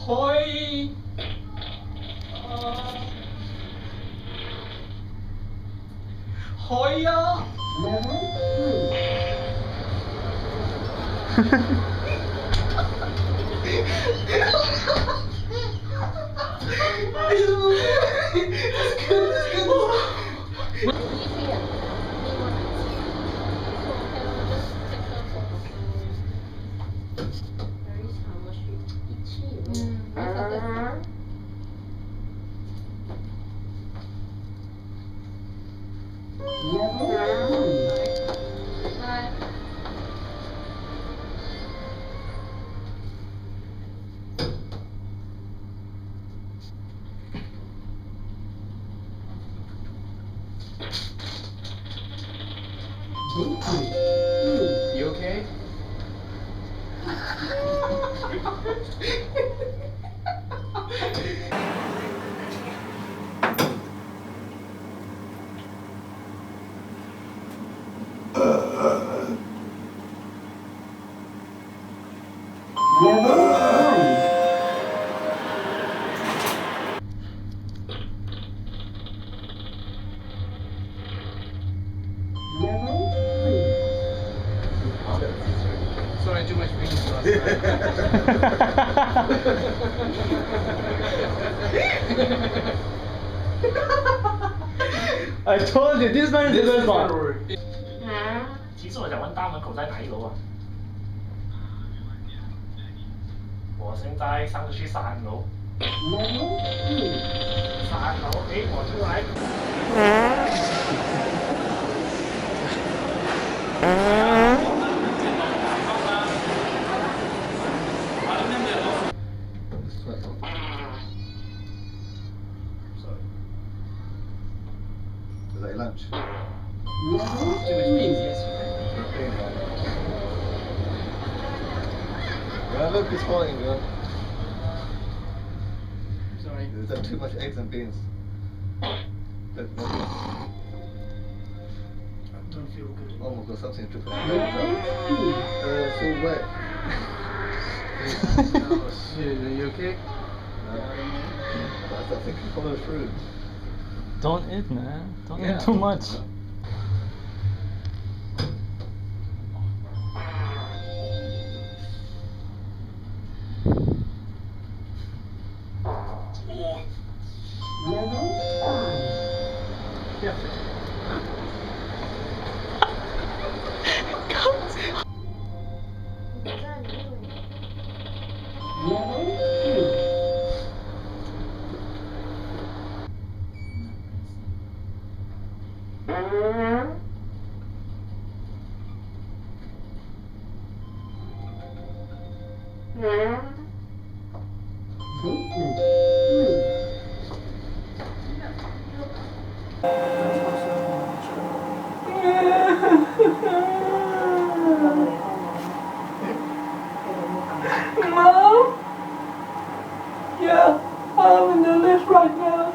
Hoi! Hoya! You okay? Sorry, too much beans last night. I told you, this man is the best one. 其实我想问大门口在哪一楼啊？我现在上去3楼。3楼，诶，我出来。Is that your lunch? Too much beans yesterday. Yeah, look, it's falling, girl. Sorry. There's too much eggs and beans. Look, no beans. I don't feel good. Oh my god, something dripping on the so wet. Oh shit, are you okay? I think you follow through. Don't eat, man. Don't Yeah. eat too much. Mom? Yeah, I'm in the lift right now.